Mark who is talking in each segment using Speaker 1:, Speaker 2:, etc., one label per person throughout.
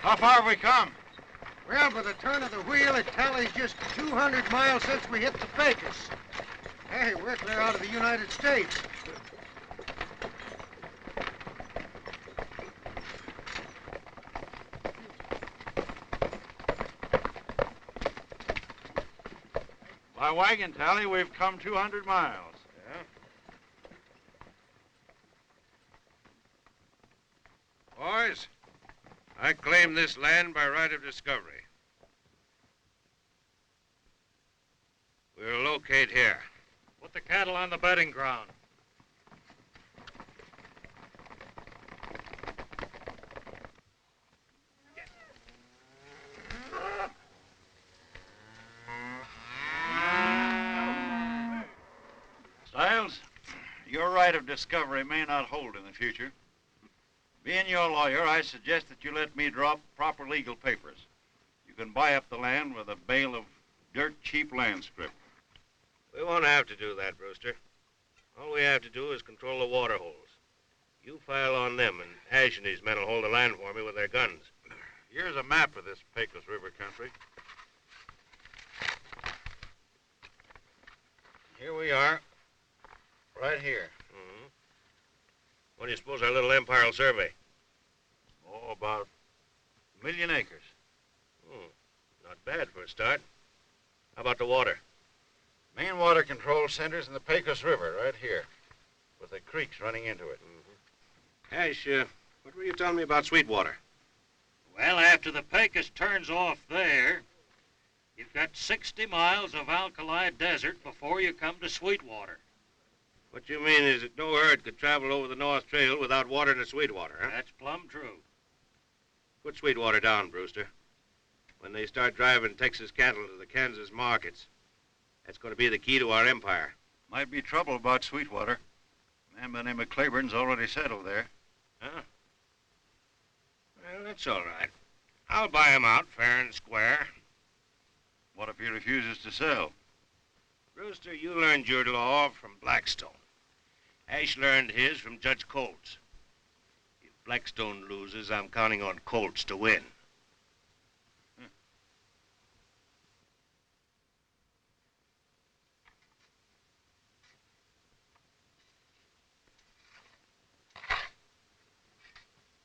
Speaker 1: How far have we come?
Speaker 2: Well, by the turn of the wheel, it tallies just 200 miles since we hit the Pecos. Hey, we're clear out of the United States.
Speaker 1: By wagon tally, we've come 200 miles.
Speaker 3: Yeah? Boys, I claim this land by right of discovery. We'll locate here.
Speaker 4: Put the cattle on the bedding ground.
Speaker 1: Stiles, your right of discovery may not hold in the future. Being your lawyer, I suggest that you let me draw up proper legal papers. You can buy up the land with a bale of dirt cheap land scrip.
Speaker 3: We won't have to do that, Brewster. All we have to do is control the water holes. You file on them, and Ash and his men will hold the land for me with their guns.
Speaker 1: Here's a map of this Pecos River country.
Speaker 3: Here we are.
Speaker 1: Right here.
Speaker 3: Mm-hmm. What do you suppose our little empire will survey?
Speaker 1: Oh, about 1,000,000 acres.
Speaker 3: Not bad for a start. How about the water?
Speaker 1: Main water control center's in the Pecos River, right here, with the creeks running into it.
Speaker 3: Mm-hmm. Ash, what were you telling me about Sweetwater?
Speaker 4: Well, after the Pecos turns off there, you've got 60 miles of alkali desert before you come to Sweetwater.
Speaker 3: What you mean is that no herd could travel over the North Trail without water to Sweetwater, huh?
Speaker 4: That's plumb true.
Speaker 3: Put Sweetwater down, Brewster. When they start driving Texas cattle to the Kansas markets, that's going to be the key to our empire.
Speaker 1: Might be trouble about Sweetwater. A man by the name of Claiborne's already settled there.
Speaker 3: Huh? Well, that's all right. I'll buy him out fair and square.
Speaker 1: What if he refuses to sell?
Speaker 3: Brewster, you learned your law from Blackstone. Ash learned his from Judge Colts. If Blackstone loses, I'm counting on Colts to win.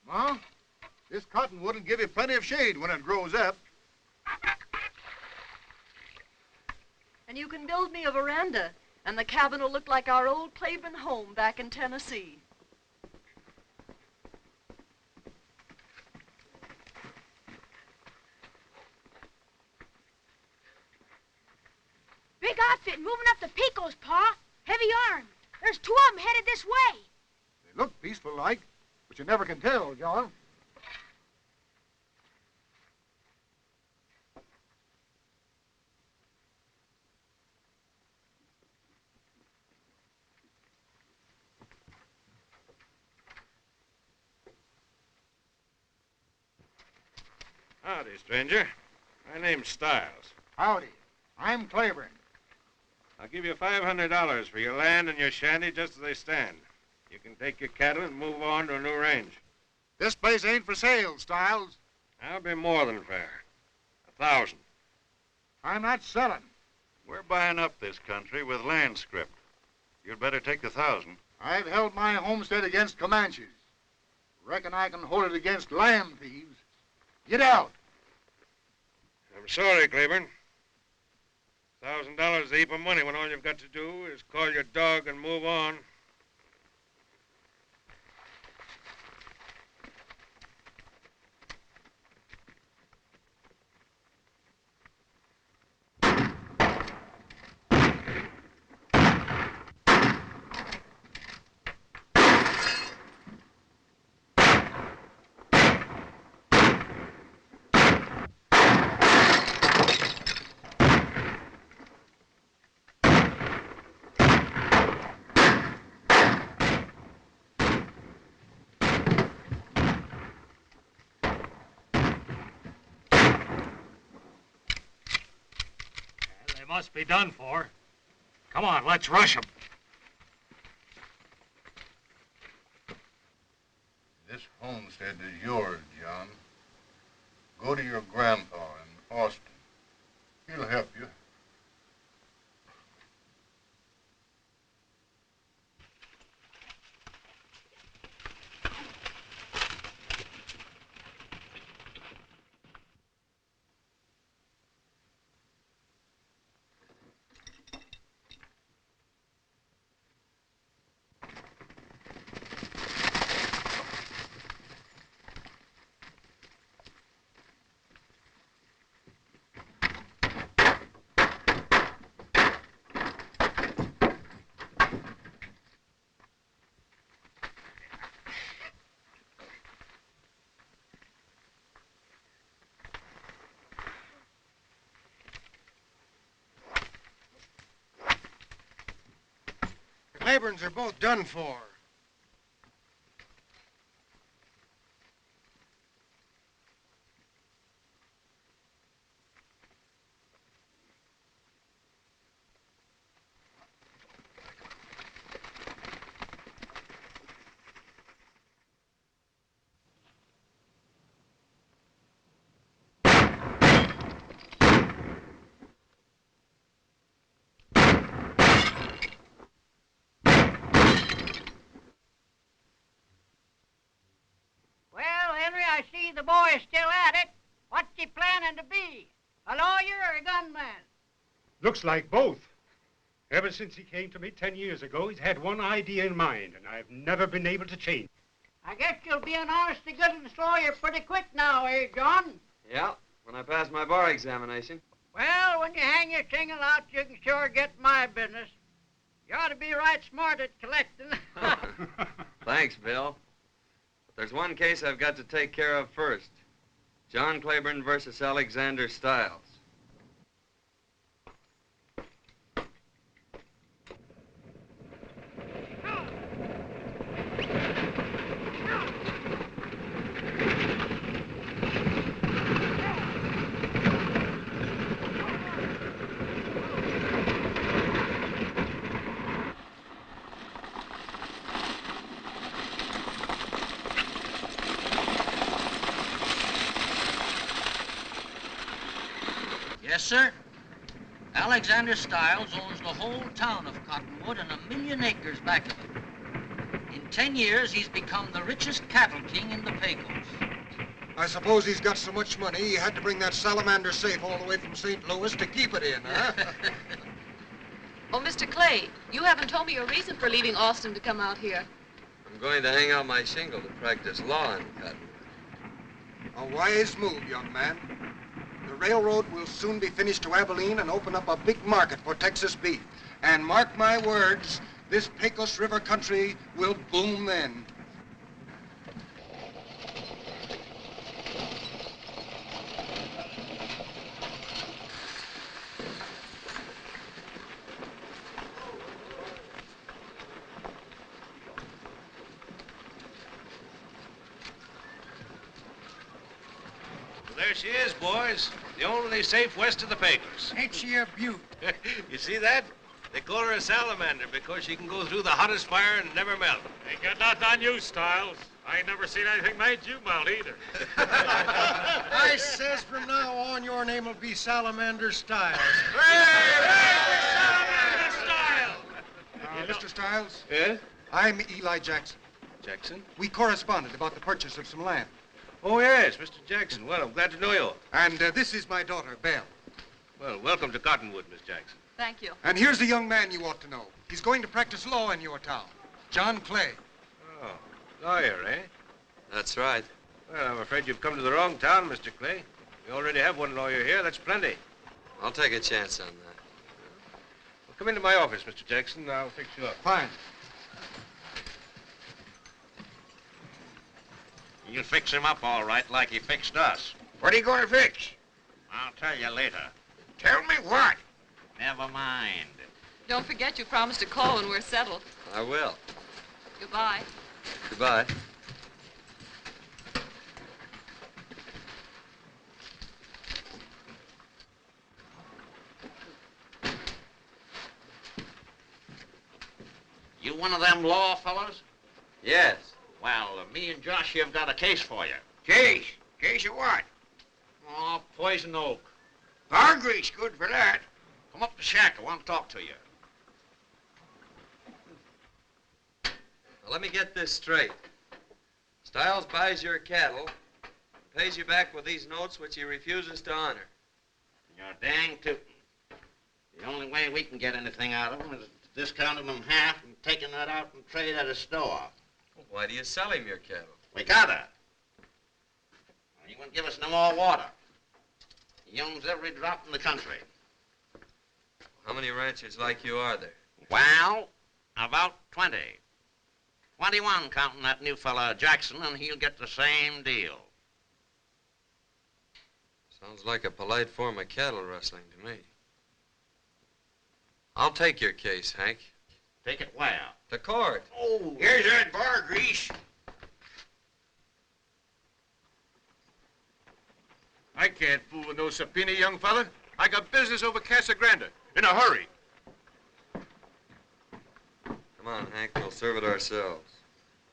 Speaker 2: Ma, this cottonwood will give you plenty of shade when it grows up.
Speaker 5: And you can build me a veranda, and the cabin will look like our old Claiborne home back in Tennessee.
Speaker 6: Big outfit moving up the Pecos, Pa. Heavy armed. There's 2 of them headed this way.
Speaker 2: They look peaceful like, but you never can tell, John.
Speaker 3: Howdy, stranger. My name's Stiles.
Speaker 2: Howdy. I'm Claiborne.
Speaker 3: I'll give you $500 for your land and your shanty just as they stand. You can take your cattle and move on to a new range.
Speaker 2: This place ain't for sale, Stiles.
Speaker 3: I'll be more than fair. 1,000.
Speaker 2: I'm not selling.
Speaker 1: We're buying up this country with land scrip. You'd better take the 1,000.
Speaker 2: I've held my homestead against Comanches. Reckon I can hold it against land thieves. Get out.
Speaker 3: I'm sorry, Claiborne. $1,000 is a heap of money when all you've got to do is call your dog and move on.
Speaker 4: Must be done for. Come on, let's rush them.
Speaker 2: This homestead is yours, John.
Speaker 7: Go to your grandpa in Austin. He'll help you.
Speaker 2: The Claibornes are both done for.
Speaker 8: Well, Henry, I see the boy is still at it. What's he planning to be? A lawyer or a gunman?
Speaker 9: Looks like both. Ever since he came to me 10 years ago, he's had one idea in mind, and I've never been able to change.
Speaker 8: I guess you'll be an honest-to-goodness lawyer pretty quick now, eh, John?
Speaker 10: Yeah, when I pass my bar examination.
Speaker 8: Well, when you hang your shingle out, you can sure get my business. You ought to be right smart at collecting.
Speaker 10: Thanks, Bill. But there's one case I've got to take care of first. John Claiborne versus Alexander Stiles.
Speaker 11: Yes, sir. Alexander Stiles owns the whole town of Cottonwood and 1,000,000 acres back of it. In 10 years, he's become the richest cattle king in the Pecos.
Speaker 2: I suppose he's got so much money he had to bring that salamander safe all the way from St. Louis to keep it in, huh?
Speaker 5: Oh, Mr. Clay, you haven't told me your reason for leaving Austin to come out here.
Speaker 10: I'm going to hang out my shingle to practice law in Cottonwood.
Speaker 2: A wise move, young man. The railroad will soon be finished to Abilene and open up a big market for Texas beef. And mark my words, this Pecos River country will boom then.
Speaker 3: There she is, boys. The only safe west of the Pecos.
Speaker 2: Ain't she a beaut?
Speaker 3: You see that? They call her a salamander because she can go through the hottest fire and never melt.
Speaker 4: Ain't got nothing on you, Stiles. I ain't never seen anything made you melt either.
Speaker 2: I says from now on your name will be Salamander Stiles.
Speaker 4: Salamander Stiles!
Speaker 2: Mr. Stiles?
Speaker 3: Yes?
Speaker 2: I'm Eli Jackson.
Speaker 3: Jackson?
Speaker 2: We corresponded about the purchase of some land.
Speaker 3: Oh, yes, Mr. Jackson. Well, I'm glad to know you.
Speaker 2: And this is my daughter, Belle.
Speaker 3: Well, welcome to Cottonwood, Miss Jackson.
Speaker 5: Thank you.
Speaker 2: And here's a young man you ought to know. He's going to practice law in your town. John Clay.
Speaker 3: Oh, lawyer, eh?
Speaker 10: That's right.
Speaker 3: Well, I'm afraid you've come to the wrong town, Mr. Clay. We already have one lawyer here. That's plenty.
Speaker 10: I'll take a chance on that.
Speaker 3: Well, come into my office, Mr. Jackson. I'll fix you up.
Speaker 2: Fine.
Speaker 1: You'll fix him up all right like he fixed us.
Speaker 12: What are you going to fix?
Speaker 1: I'll tell you later.
Speaker 12: Tell me what?
Speaker 1: Never mind.
Speaker 5: Don't forget you promised to call when we're settled.
Speaker 10: I will.
Speaker 5: Goodbye.
Speaker 10: Goodbye.
Speaker 1: You one of them law fellas?
Speaker 10: Yes.
Speaker 1: Well, me and Josh have got a case for you.
Speaker 12: Case? Case of what?
Speaker 3: poison oak.
Speaker 12: Bar grease, good for that.
Speaker 3: Come up the shack. I want to talk to you.
Speaker 10: Now, let me get this straight. Stiles buys your cattle, pays you back with these notes which he refuses to honor.
Speaker 3: You're dang tootin'. The only way we can get anything out of him is discounting them half and taking that out and trade at a store.
Speaker 10: Well, why do you sell him your cattle?
Speaker 3: We gotta. He won't give us no more water. He owns every drop in the country.
Speaker 10: How many ranchers like you are there?
Speaker 3: Well, about 20. 21 counting that new fella Jackson, and he'll get the same deal.
Speaker 10: Sounds like a polite form of cattle rustling to me. I'll take your case, Hank.
Speaker 3: Take it where?
Speaker 10: To court.
Speaker 3: Oh,
Speaker 12: Here's that bar grease.
Speaker 13: I can't fool with no subpoena, young fella. I got business over Casa Grande. In a hurry.
Speaker 10: Come on, Hank. We'll serve it ourselves.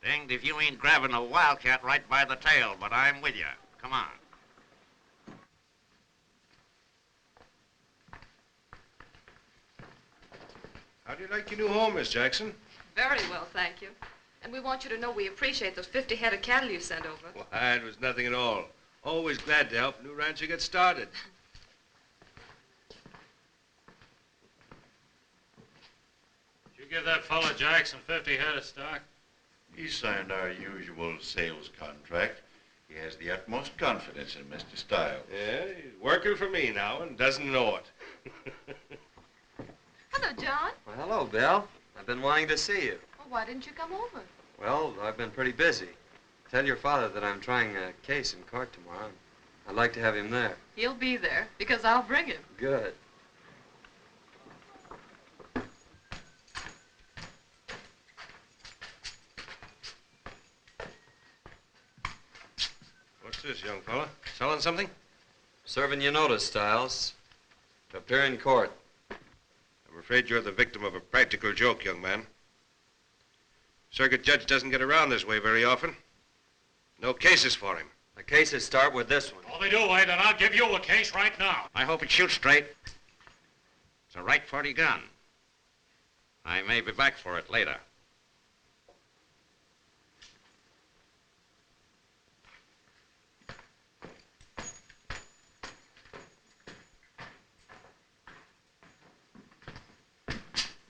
Speaker 3: danged if you ain't grabbing a wildcat right by the tail, but I'm with you. Come on.
Speaker 13: How do you like your new home, Miss Jackson?
Speaker 5: Very well, thank you. And we want you to know we appreciate those 50 head of cattle you sent over.
Speaker 13: Why, it was nothing at all. Always glad to help a new rancher get started.
Speaker 4: Did you give that fella Jackson 50 head of stock?
Speaker 1: He signed our usual sales contract. He has the utmost confidence in Mr. Stiles.
Speaker 13: Yeah, he's working for me now and doesn't know it.
Speaker 5: Hello, John.
Speaker 10: Well, hello, Bill. I've been wanting to see you.
Speaker 5: Well, why didn't you come over?
Speaker 10: Well, I've been pretty busy. Tell your father that I'm trying a case in court tomorrow. I'd like to have him there.
Speaker 5: He'll be there, because I'll bring him.
Speaker 10: Good.
Speaker 13: What's this, young fella? Selling something?
Speaker 10: Serving you notice, Stiles. To appear in court.
Speaker 13: I'm afraid you're the victim of a practical joke, young man. Circuit judge doesn't get around this way very often. No cases for him.
Speaker 10: The cases start with this one.
Speaker 4: Oh, they do, eh? Then I'll give you a case right now.
Speaker 3: I hope it shoots straight. It's a right 40 gun. I may be back for it later.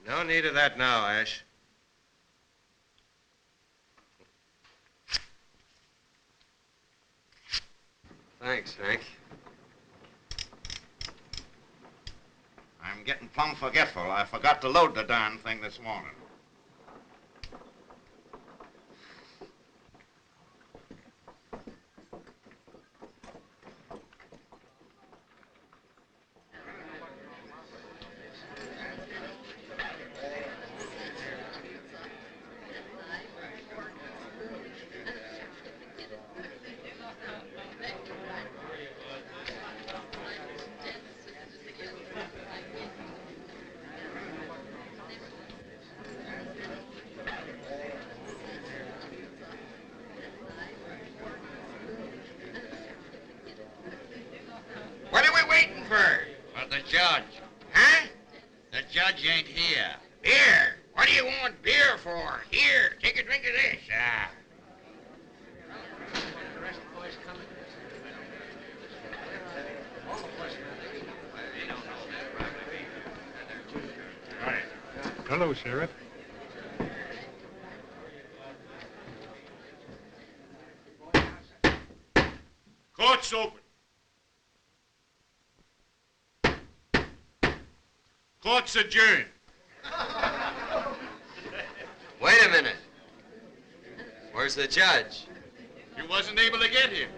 Speaker 13: No need of that now, Ash.
Speaker 10: Thanks, Hank.
Speaker 3: I'm getting plumb forgetful. I forgot to load the darn thing this morning.
Speaker 12: What are we waiting for?
Speaker 3: For the judge.
Speaker 12: Huh?
Speaker 3: The judge ain't here.
Speaker 12: Beer. What do you want beer for? Here, take a drink of this.
Speaker 9: Hello, Sheriff.
Speaker 13: Court's open. Court's adjourned.
Speaker 10: Wait a minute. Where's the judge?
Speaker 13: He wasn't able to get here.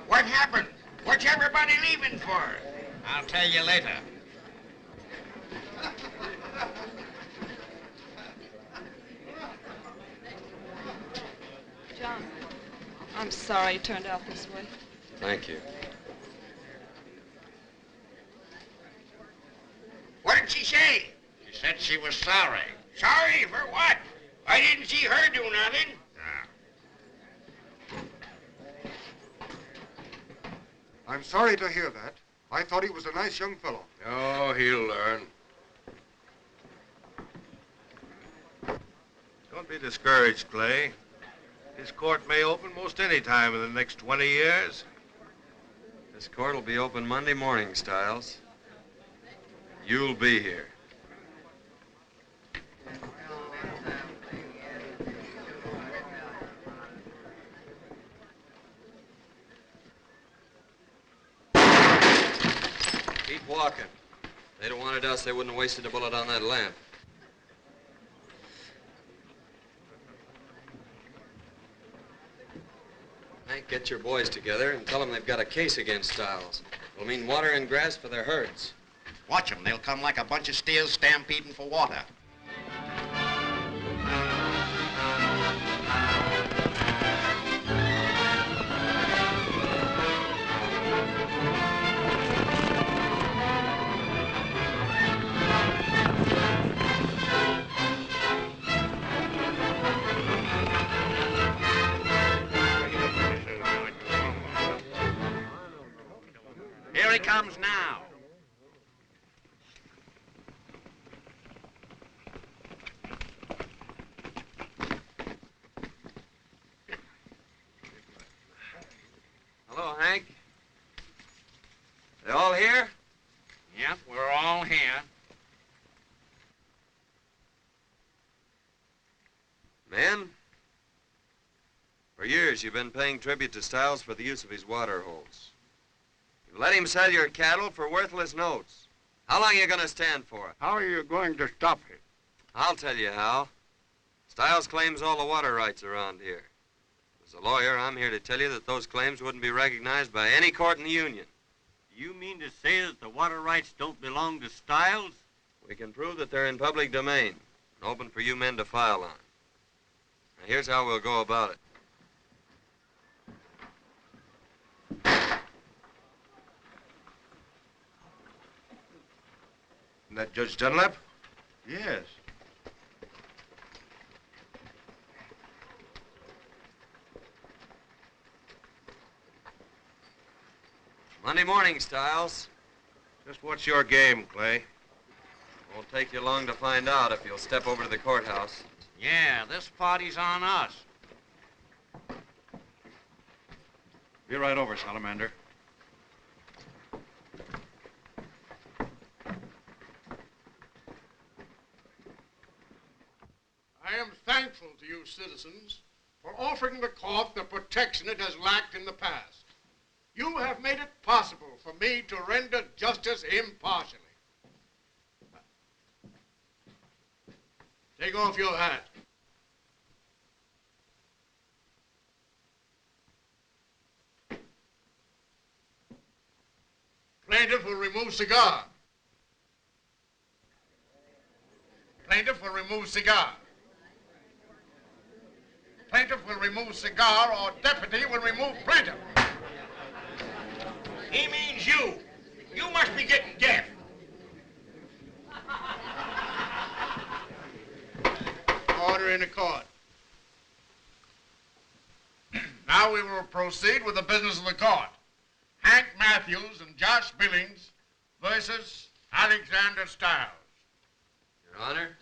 Speaker 12: What happened? What's everybody leaving for?
Speaker 3: I'll tell you later.
Speaker 5: John, I'm sorry it turned out this way.
Speaker 10: Thank you.
Speaker 12: she was sorry. Sorry for what? I didn't see her do nothing.
Speaker 2: I'm sorry to hear that. I thought he was a nice young fellow.
Speaker 13: Oh, he'll learn. Don't be discouraged, Clay. This court may open most any time in the next 20 years.
Speaker 10: This court will be open Monday morning, Stiles. You'll be here. Keep walking. If they'd have wanted us, they wouldn't have wasted a bullet on that lamp. Hank, get your boys together and tell them they've got a case against Stiles. It'll mean water and grass for their herds.
Speaker 12: Watch them. They'll come like a bunch of steers stampeding for water. Here he comes now.
Speaker 10: Hello, Hank. They all here?
Speaker 12: Yep, we're all here.
Speaker 10: Men, for years you've been paying tribute to Stiles for the use of his water holes. You've let him sell your cattle for worthless notes. How long are you going to stand for it?
Speaker 7: How are you going to stop it?
Speaker 10: I'll tell you how. Stiles claims all the water rights around here. As a lawyer, I'm here to tell you that those claims wouldn't be recognized by any court in the Union.
Speaker 4: You mean to say that the water rights don't belong to Stiles?
Speaker 10: We can prove that they're in public domain and open for you men to file on. Now, here's how we'll go about it.
Speaker 13: Isn't that Judge Dunlap?
Speaker 1: Yes.
Speaker 10: Monday morning, Stiles.
Speaker 13: Just what's your game, Clay?
Speaker 10: Won't take you long to find out if you'll step over to the courthouse.
Speaker 12: Yeah, this party's on us.
Speaker 1: Be right over, Salamander.
Speaker 7: I am thankful to you citizens for offering the court the protection it has lacked in the past. You have made it possible for me to render justice impartially. Take off your hat. Plaintiff will remove cigar. Plaintiff will remove cigar. Plaintiff will remove cigar, or deputy will remove plaintiff.
Speaker 12: He means you. You must be getting deaf.
Speaker 7: Order in the court. Now we will proceed with the business of the court. Hank Matthews and Josh Billings versus Alexander Stiles.
Speaker 10: Your Honor,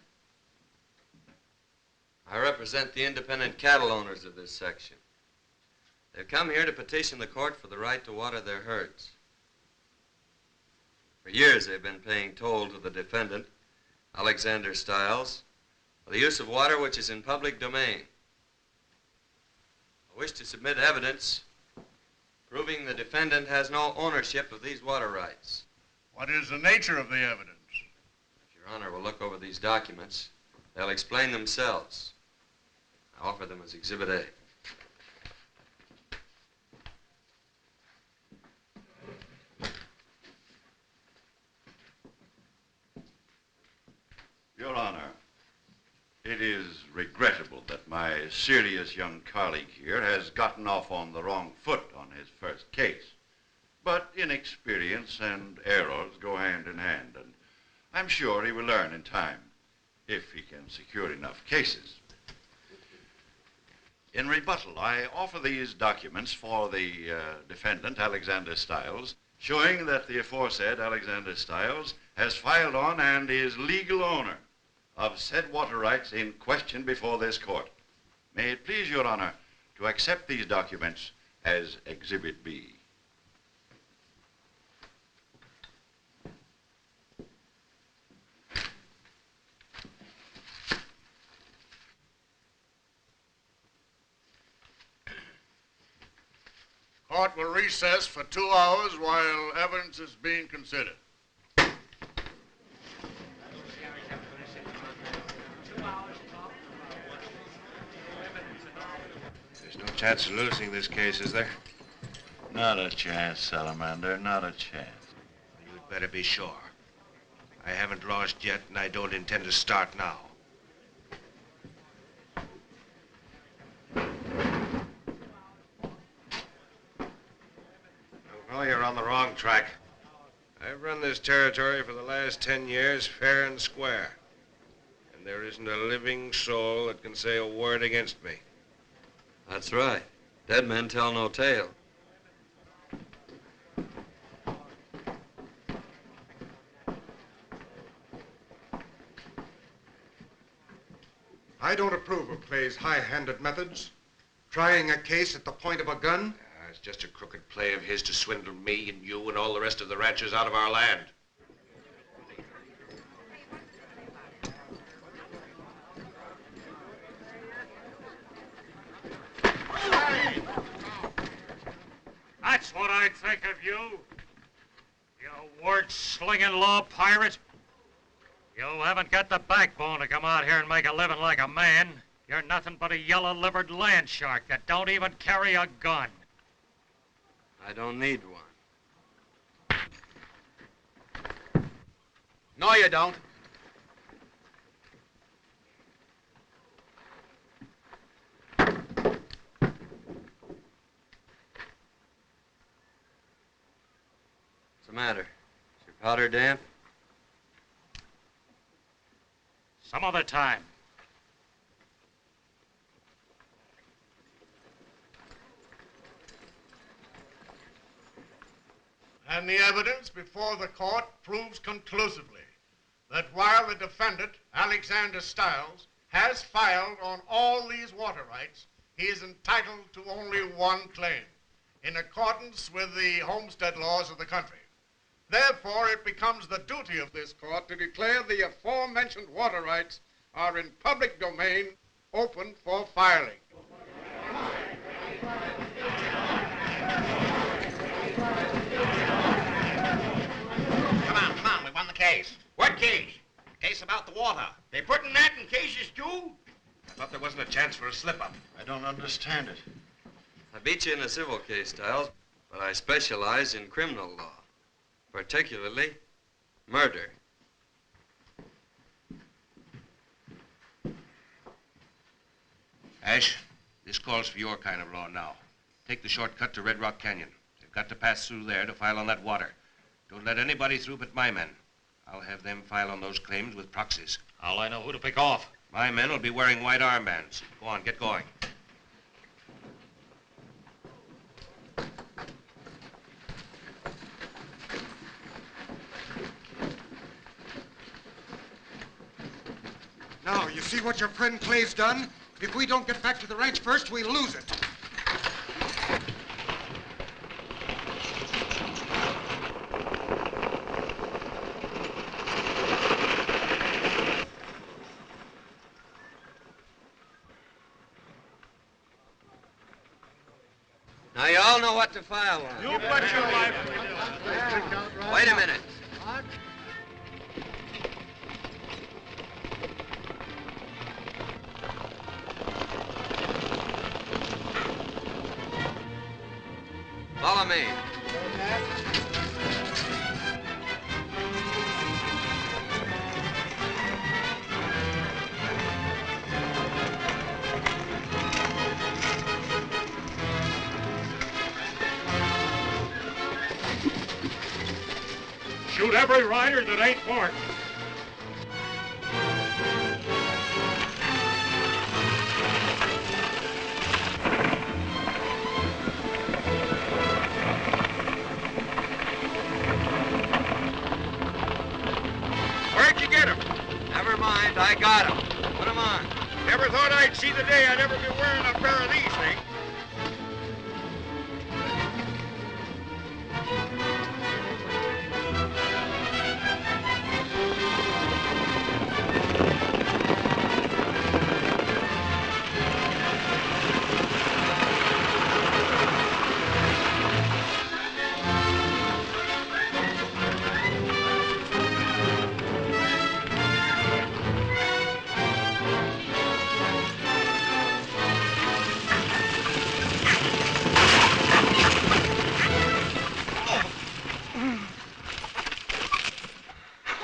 Speaker 10: I represent the independent cattle owners of this section. They've come here to petition the court for the right to water their herds. For years they've been paying toll to the defendant, Alexander Stiles, for the use of water which is in public domain. I wish to submit evidence proving the defendant has no ownership of these water rights.
Speaker 7: What is the nature of the evidence?
Speaker 10: If Your Honor will look over these documents, they'll explain themselves. I offer them as Exhibit A.
Speaker 1: Your Honor, it is regrettable that my serious young colleague here has gotten off on the wrong foot on his first case. But inexperience and errors go hand in hand, and I'm sure he will learn in time. if he can secure enough cases. In rebuttal, I offer these documents for the defendant, Alexander Stiles, showing that the aforesaid Alexander Stiles has filed on and is legal owner of said water rights in question before this court. May it please your honor to accept these documents as Exhibit B.
Speaker 7: Court will recess for 2 hours while evidence is being considered.
Speaker 13: There's no chance of losing this case, is there?
Speaker 1: Not a chance, Salamander, not a chance.
Speaker 13: You'd better be sure. I haven't lost yet, and I don't intend to start now. Oh, you're on the wrong track. I've run this territory for the last 10 years fair and square. And there isn't a living soul that can say a word against me.
Speaker 10: That's right. Dead men tell no tale.
Speaker 2: I don't approve of Clay's high-handed methods. Trying a case at the point of a gun.
Speaker 13: It's just a crooked play of his to swindle me and you and all the rest of the ranchers out of our land.
Speaker 4: That's what I'd think of you. You word-slinging law pirate. You haven't got the backbone to come out here and make a living like a man. You're nothing but a yellow-livered land shark that don't even carry a gun.
Speaker 10: I don't need one.
Speaker 12: No, you don't.
Speaker 10: What's the matter? Is your powder damp?
Speaker 4: Some other time.
Speaker 7: And the evidence before the court proves conclusively that while the defendant, Alexander Stiles, has filed on all these water rights, he is entitled to only one claim, in accordance with the homestead laws of the country. Therefore, it becomes the duty of this court to declare the aforementioned water rights are in public domain, open for filing.
Speaker 12: Come on, we won the case. What case? The case about the water. They putting that in cases too?
Speaker 13: I thought there wasn't a chance for a slip-up.
Speaker 1: I don't understand it.
Speaker 10: I beat you in a civil case, Stiles, but I specialize in criminal law, particularly murder.
Speaker 13: Ash, this calls for your kind of law now. Take the shortcut to Red Rock Canyon. They've got to pass through there to file on that water. Don't let anybody through but my men. I'll have them file on those claims with proxies.
Speaker 4: How'll I know who to pick off?
Speaker 13: My men will be wearing white armbands. Go on, get going.
Speaker 2: Now, you see what your friend Clay's done? If we don't get back to the ranch first, we'll lose it.
Speaker 10: Now, you all know what to file on.
Speaker 7: You bet your life we do.
Speaker 10: Wait a minute. Follow me.
Speaker 4: Shoot every rider that ain't marked.
Speaker 10: I got him. Put him on.
Speaker 12: Never thought I'd see the day I'd ever be wearing a pair of these things.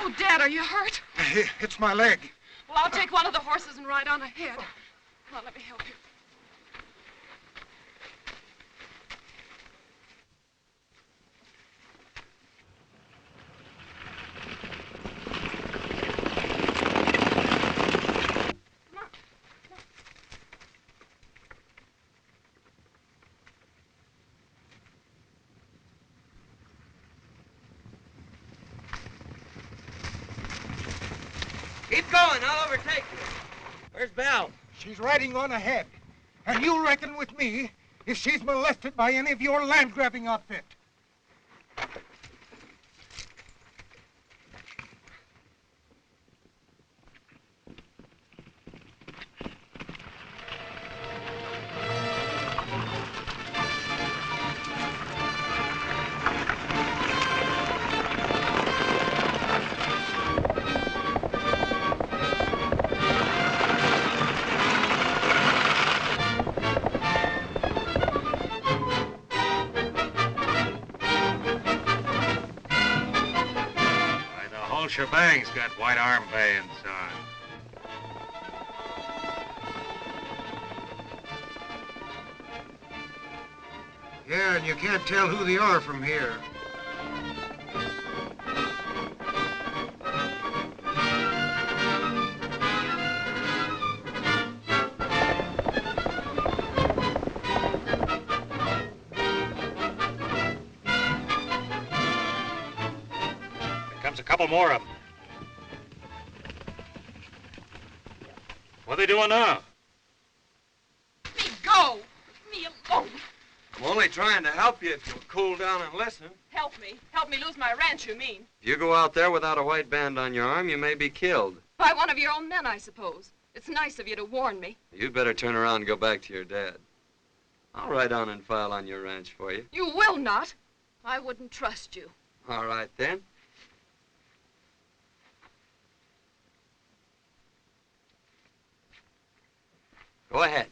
Speaker 14: Oh, Dad, are you hurt?
Speaker 2: It's my leg.
Speaker 14: Well, I'll take one of the horses and ride on ahead. Come on, let me help you.
Speaker 10: Keep going. I'll overtake you. Where's Belle?
Speaker 2: She's riding on ahead. And you reckon with me if she's molested by any of your land-grabbing outfit.
Speaker 4: Whole shebang's got white armbands on.
Speaker 2: Yeah, and you can't tell who they are from here.
Speaker 4: Comes a couple more of them. What are they doing now?
Speaker 14: Let me go! Leave me alone!
Speaker 10: I'm only trying to help you if you'll cool down and listen.
Speaker 14: Help me. Help me lose my ranch, you mean?
Speaker 10: If you go out there without a white band on your arm, you may be killed.
Speaker 14: By one of your own men, I suppose. It's nice of you to warn me.
Speaker 10: You'd better turn around and go back to your dad. I'll ride on and file on your ranch for you.
Speaker 14: You will not. I wouldn't trust you.
Speaker 10: All right, then. Go ahead.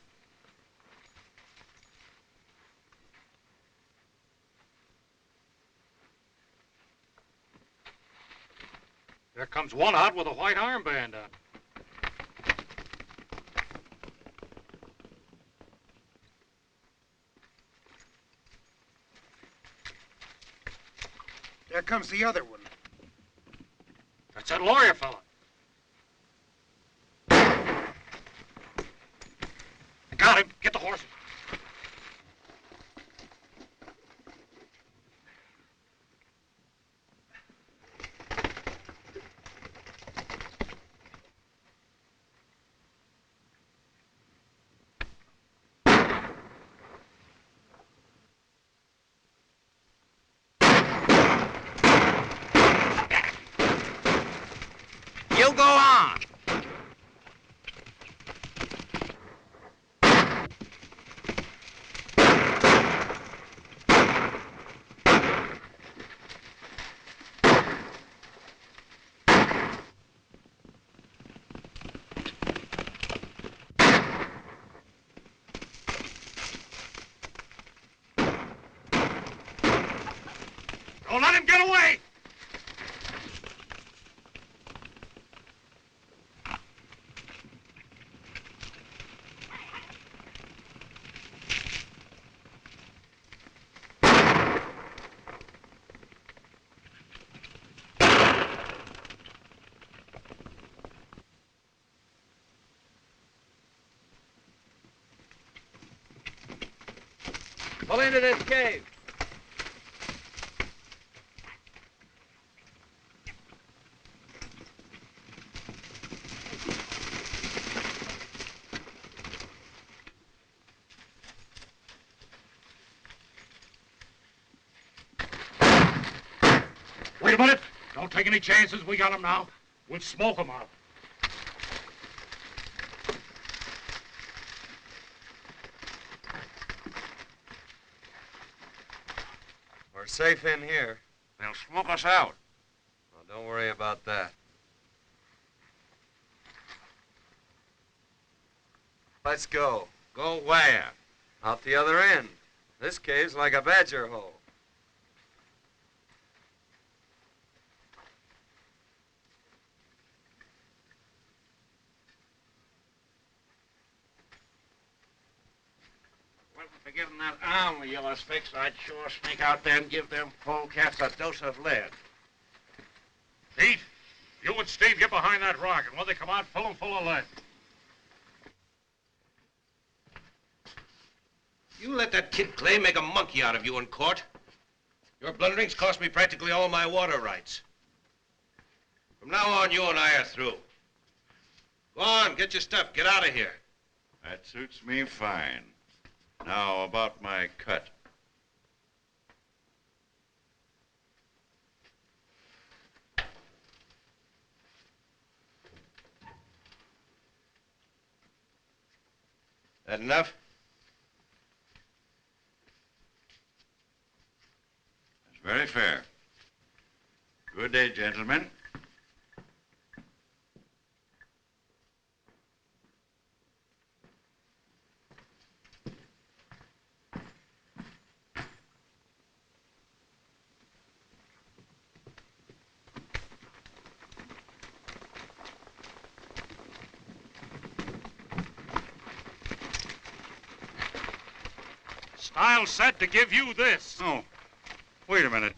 Speaker 4: There comes one out with a white armband on.
Speaker 2: There comes the other one.
Speaker 4: That's that lawyer fella. Got him. Get the horses.
Speaker 12: You go on.
Speaker 4: Don't let him get away!
Speaker 10: Pull into this cave.
Speaker 4: a minute. Don't take any chances. We got him now. We'll smoke him out.
Speaker 10: We're safe in here.
Speaker 3: They'll smoke us out.
Speaker 10: Well, don't worry about that. Let's go.
Speaker 3: Go where?
Speaker 10: Out the other end. This cave's like a badger hole.
Speaker 3: Wasn't for giving that arm of yours fixed, I'd sure sneak out there and give them polecats a dose of lead.
Speaker 4: Pete, you and Steve get behind that rock, and when they come out, fill them full of lead.
Speaker 13: You let that kid Clay make a monkey out of you in court. Your blunderings cost me practically all my water rights. From now on, you and I are through. Go on, get your stuff. Get out of here.
Speaker 1: That suits me fine. Now, about my cut.
Speaker 13: That enough?
Speaker 1: That's very fair. Good day, gentlemen.
Speaker 4: Stiles said to give you this.
Speaker 1: Oh, wait a minute.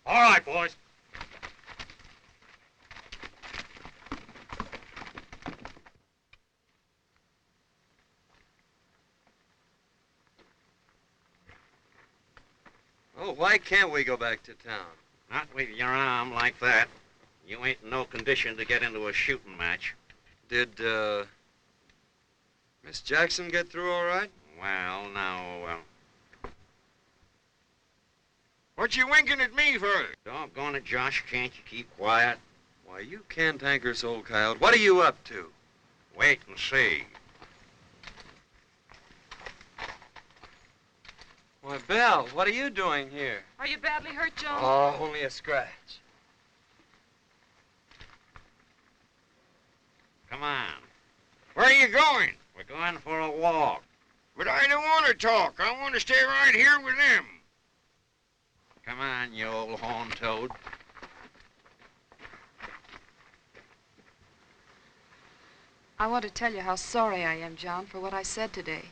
Speaker 4: All right, boys.
Speaker 10: Oh, why can't we go back to town?
Speaker 3: Not with your arm like that. You ain't in no condition to get into a shooting match.
Speaker 10: Did, Miss Jackson get through all right?
Speaker 3: Well, now,
Speaker 12: What you winking at me for?
Speaker 3: doggone it, Josh, can't you keep quiet?
Speaker 10: Why, you cantankerous old coyote. What are you up to?
Speaker 3: Wait and see.
Speaker 10: Why, Belle, what are you doing here?
Speaker 14: Are you badly hurt, Joan?
Speaker 10: Oh, only a scratch.
Speaker 3: Come on.
Speaker 12: Where are you going?
Speaker 3: We're going for a walk.
Speaker 12: But I don't want to talk. I want to stay right here with them.
Speaker 3: Come on, you old horn toad.
Speaker 14: I want to tell you how sorry I am, John, for what I said today.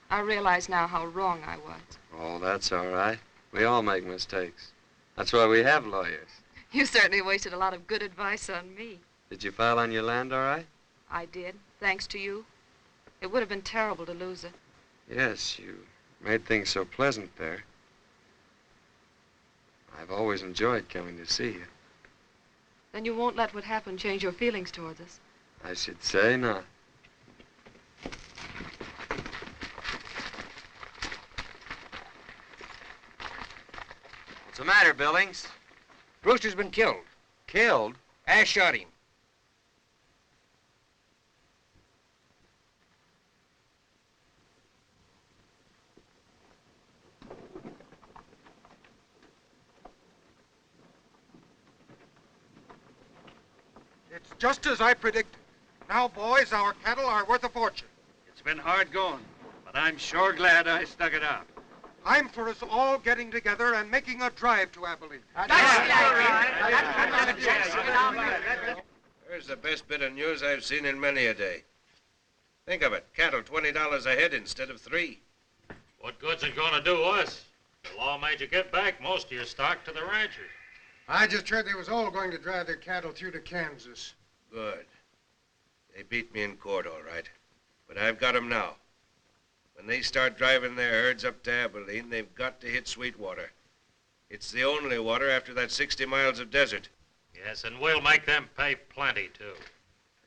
Speaker 14: I realize now how wrong I was.
Speaker 10: Oh, that's all right. We all make mistakes. That's why we have lawyers.
Speaker 14: You certainly wasted a lot of good advice on me.
Speaker 10: Did you file on your land all right?
Speaker 14: I did, thanks to you. It would have been terrible to lose it.
Speaker 10: Yes, you made things so pleasant there. I've always enjoyed coming to see you.
Speaker 14: Then you won't let what happened change your feelings towards us.
Speaker 10: I should say not. What's the matter, Billings?
Speaker 12: Brewster's been killed.
Speaker 10: Killed?
Speaker 12: Ash shot him.
Speaker 2: It's just as I predicted. Now, boys, our cattle are worth a fortune.
Speaker 15: It's been hard going, but I'm sure glad I stuck it out.
Speaker 2: I'm for us all getting together and making a drive to Abilene.
Speaker 13: Here's the best bit of news I've seen in many a day. Think of it, cattle $20 a head instead of $3.
Speaker 4: What good's it gonna do us? The law made you get back most of your stock to the ranchers.
Speaker 7: I just heard they was all going to drive their cattle through to Kansas.
Speaker 13: Good. They beat me in court, all right. But I've got 'em now. When they start driving their herds up to Abilene, they've got to hit Sweetwater. It's the only water after that 60 miles of desert.
Speaker 4: Yes, and we'll make them pay plenty, too.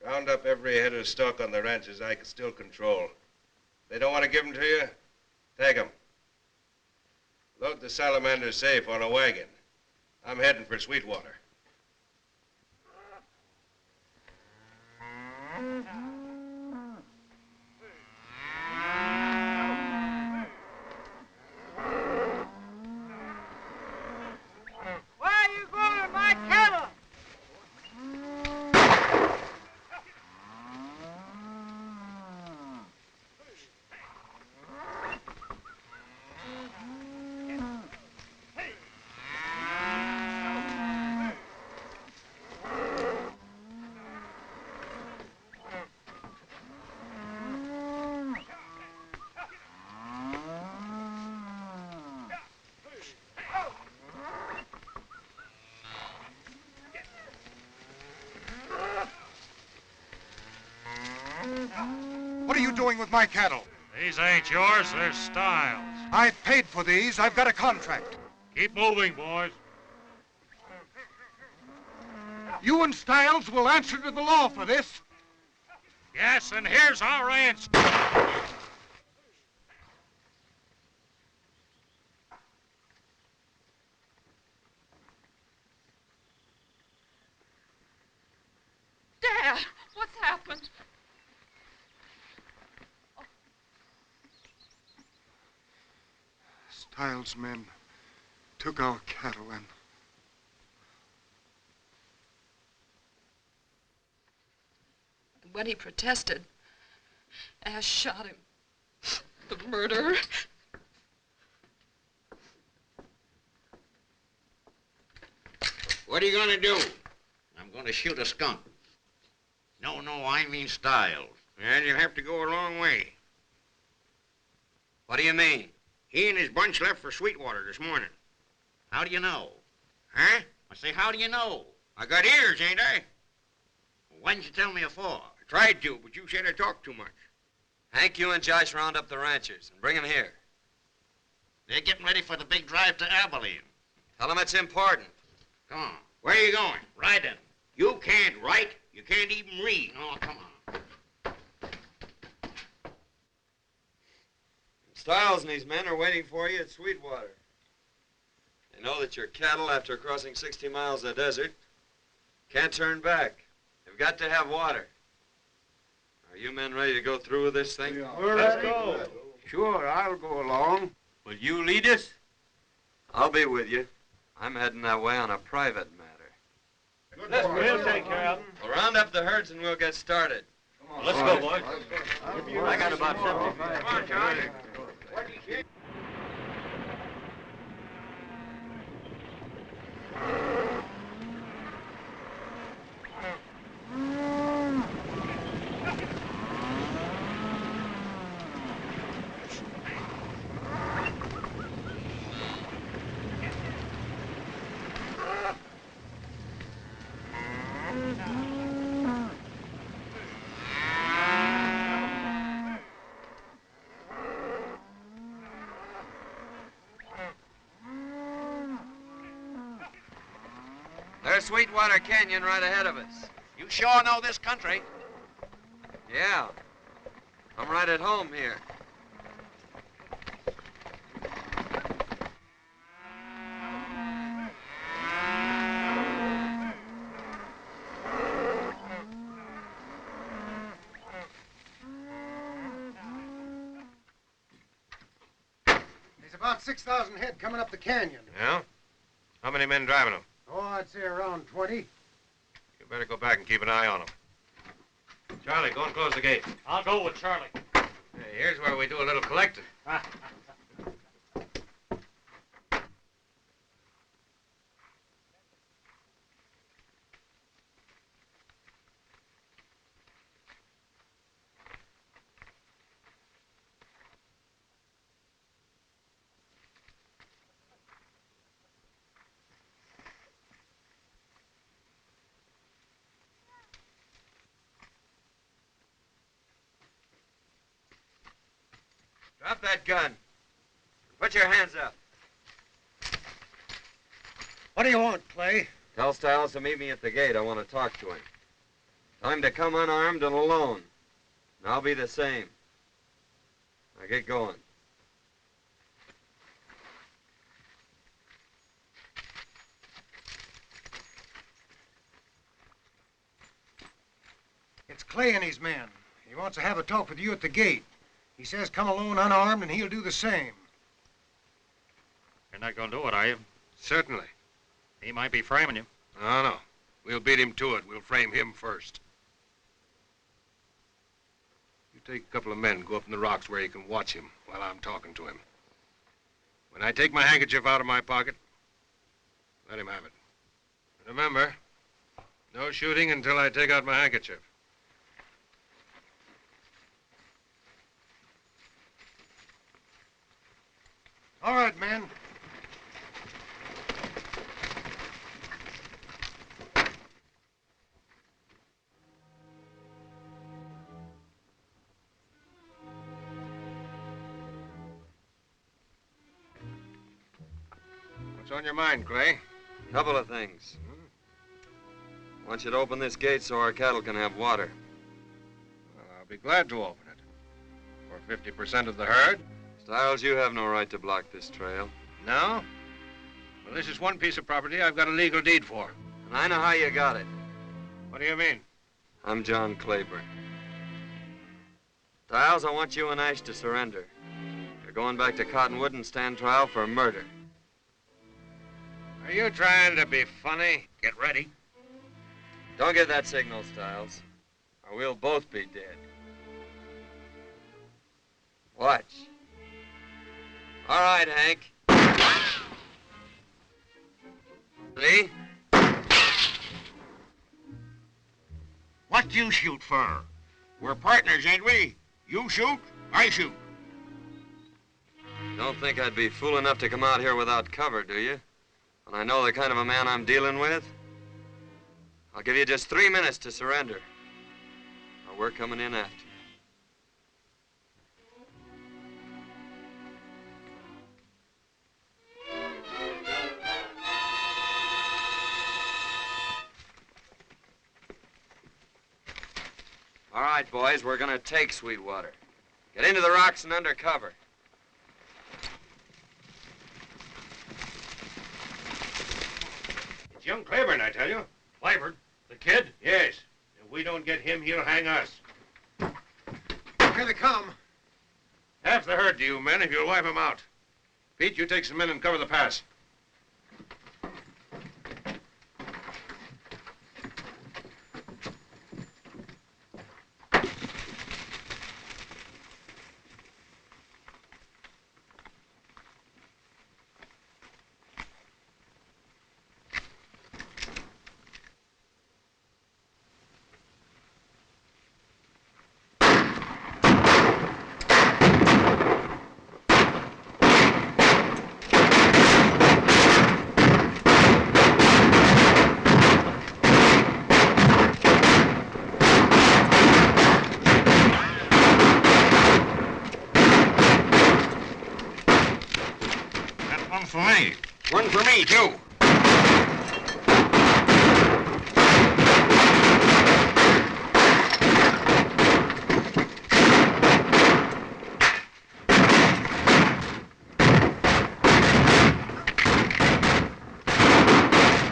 Speaker 13: Round up every head of stock on the ranches I can still control. They don't want to give them to you? Take them. Load the salamander safe on a wagon. I'm heading for Sweetwater.
Speaker 8: Where are you going with my cattle?
Speaker 2: What are you doing with my cattle?
Speaker 4: These ain't yours, they're Styles.
Speaker 2: I paid for these. I've got a contract.
Speaker 4: Keep moving, boys.
Speaker 2: You and Styles will answer to the law for this.
Speaker 4: Yes, and here's our answer.
Speaker 14: Dad, what's happened?
Speaker 2: Styles' men took our cattle and...
Speaker 14: When he protested, Ash shot him. The murderer.
Speaker 12: What are you going to do? I'm going to shoot a skunk. No, I mean Styles. And you'll have to go a long way.
Speaker 10: What do you mean?
Speaker 12: He and his bunch left for Sweetwater this morning. How do you know? Huh? I say, how do you know? I got ears, ain't I? Why didn't you tell me afore? I tried to, but you said I talked too much.
Speaker 10: Hank, you and Josh round up the ranchers and bring them here.
Speaker 12: They're getting ready for the big drive to Abilene.
Speaker 10: Tell them it's important.
Speaker 12: Come on. Where are you going? Riding. You can't write. You can't even read. Oh, come on.
Speaker 10: Styles and these men are waiting for you at Sweetwater. They know that your cattle, after crossing 60 miles of desert, can't turn back. They've got to have water. Are you men ready to go through with this thing?
Speaker 12: Let's go. Sure, I'll go along.
Speaker 10: Will you lead us? I'll be with you. I'm heading that way on a private matter.
Speaker 4: We'll take care of them.
Speaker 10: We'll round up the herds and we'll get started.
Speaker 4: Let's go, boys.
Speaker 10: I got about 75.
Speaker 12: Come on, Johnny. What do you say?
Speaker 10: There's Sweetwater Canyon right ahead of us.
Speaker 12: You sure know this country.
Speaker 10: Yeah. I'm right at home here.
Speaker 2: There's about 6,000 head coming up the canyon.
Speaker 13: Yeah? How many men driving them?
Speaker 2: Oh, I'd say around 20.
Speaker 13: You better go back and keep an eye on them. Charlie, go and close the gate.
Speaker 4: I'll go with Charlie.
Speaker 13: Hey, here's where we do a little collecting.
Speaker 10: Drop that gun. Put your hands up.
Speaker 2: What do you want, Clay?
Speaker 10: Tell Stiles to meet me at the gate. I want to talk to him. Tell him to come unarmed and alone. And I'll be the same. Now get going.
Speaker 2: It's Clay and his men. He wants to have a talk with you at the gate. He says come alone unarmed and he'll do the same.
Speaker 4: You're not going to do it, are you?
Speaker 13: Certainly.
Speaker 4: He might be framing you.
Speaker 13: No. We'll beat him to it. We'll frame him first. You take a couple of men, go up in the rocks where you can watch him while I'm talking to him. When I take my handkerchief out of my pocket, let him have it. Remember, no shooting until I take out my handkerchief.
Speaker 2: All right, men.
Speaker 13: What's on your mind, Clay?
Speaker 10: Couple of things. I want you to open this gate so our cattle can have water.
Speaker 13: Well, I'll be glad to open it. For 50% of the herd.
Speaker 10: Stiles, you have no right to block this trail.
Speaker 13: No? Well, this is one piece of property I've got a legal deed for.
Speaker 10: And I know how you got it.
Speaker 13: What do you mean?
Speaker 10: I'm John Claiborne. Stiles, I want you and Ash to surrender. You're going back to Cottonwood and stand trial for murder.
Speaker 13: Are you trying to be funny?
Speaker 4: Get ready.
Speaker 10: Don't get that signal, Stiles, or we'll both be dead. Watch. All right, Hank. See?
Speaker 12: What you shoot for? We're partners, ain't we? You shoot, I shoot.
Speaker 10: Don't think I'd be fool enough to come out here without cover, do you? When I know the kind of a man I'm dealing with? I'll give you just 3 minutes to surrender, or we're coming in after you. All right, boys, we're gonna take Sweetwater. Get into the rocks and under cover.
Speaker 13: It's young Claiborne, I tell you.
Speaker 4: Claiborne? The kid?
Speaker 13: Yes. If we don't get him, he'll hang us.
Speaker 2: Here they come.
Speaker 13: Half the herd to you, men, if you'll wipe them out. Pete, you take some men and cover the pass.
Speaker 12: One for me. One for me, too.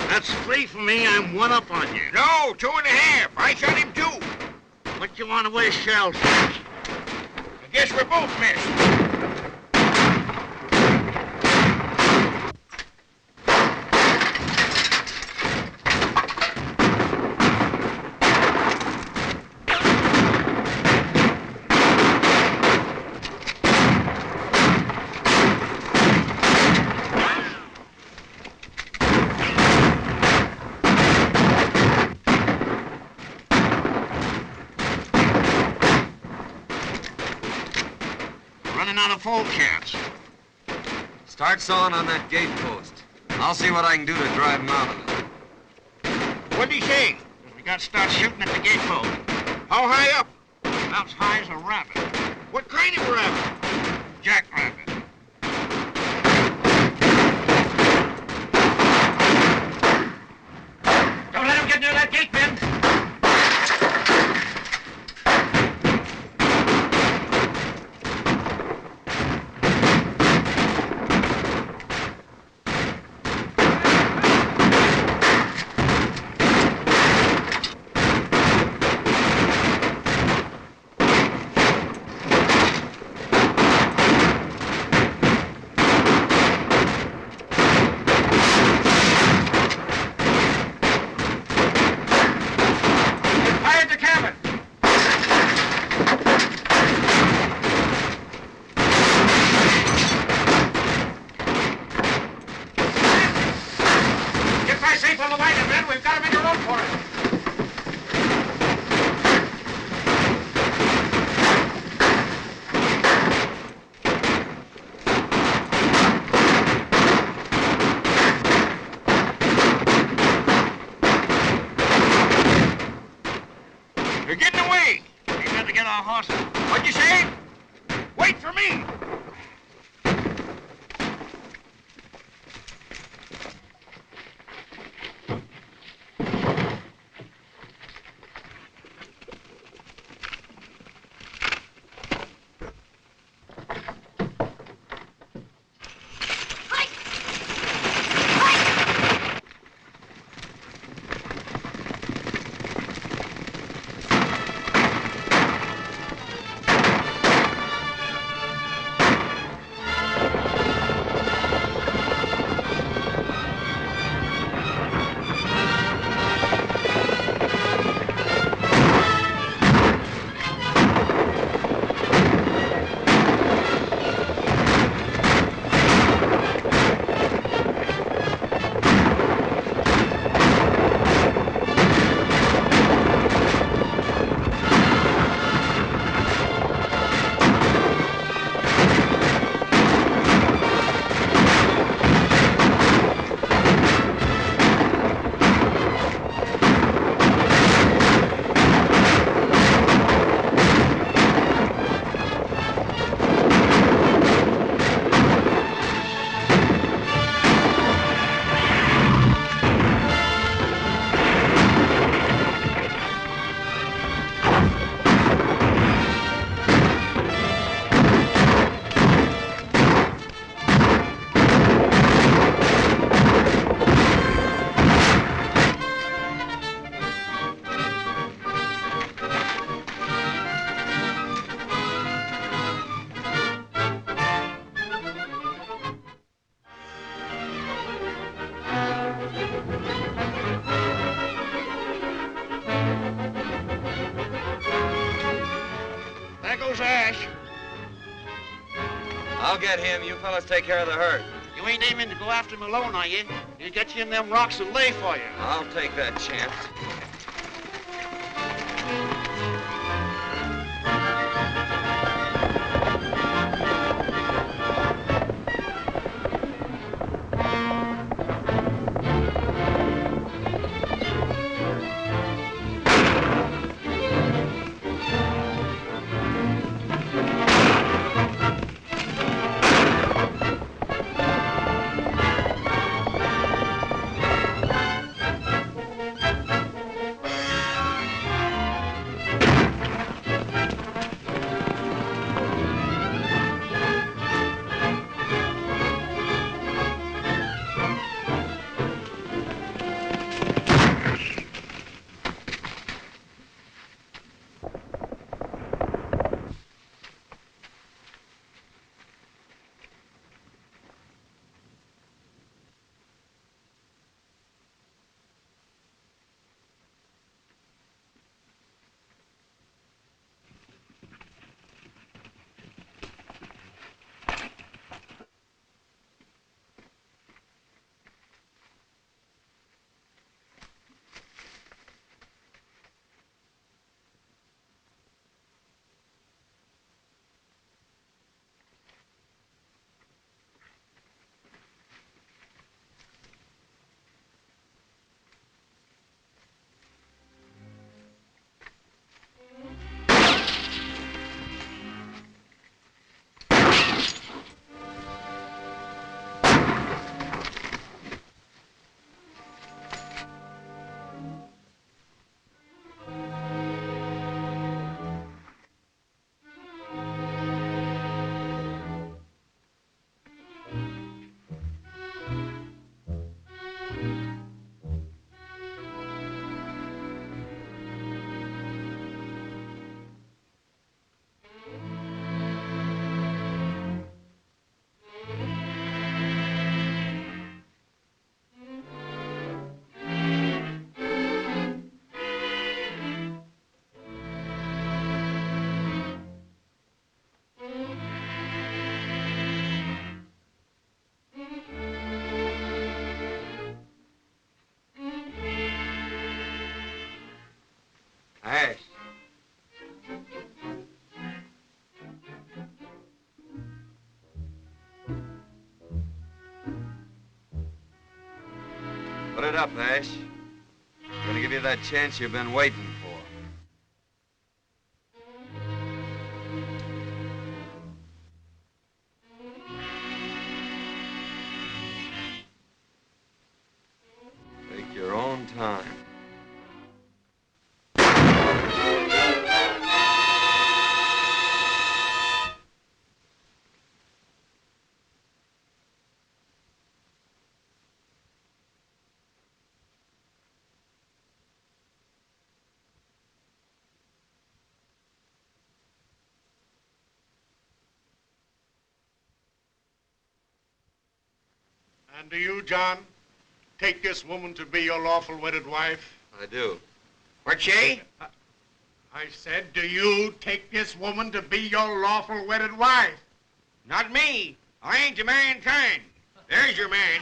Speaker 12: That's 3 for me. I'm 1 up on you. No, 2 1/2. I shot him, too. What you want to waste shells for? I guess we're both missed. Out of full chance.
Speaker 10: Start sawing on that gate post. I'll see what I can do to drive him out of it.
Speaker 12: What'd he say? We got to start shooting at the gate post. How high up? About as high as a rabbit. What kind of rabbit? Jackrabbit.
Speaker 7: We've got to make a run for it.
Speaker 12: You're getting away. We've got to get our horses. What'd you say? Wait for me. There goes Ash.
Speaker 10: I'll get him. You fellas take care of the herd.
Speaker 12: You ain't aiming to go after him alone, are you? He'll get you in them rocks and lay for you.
Speaker 10: I'll take that chance. it up, Ash. I'm gonna give you that chance you've been waiting for. Take your own time.
Speaker 7: And do you, John, take this woman to be your lawful wedded wife?
Speaker 10: I do.
Speaker 12: What, she?
Speaker 7: I said, do you take this woman to be your lawful wedded wife?
Speaker 12: Not me. I ain't the man kind. There's your man.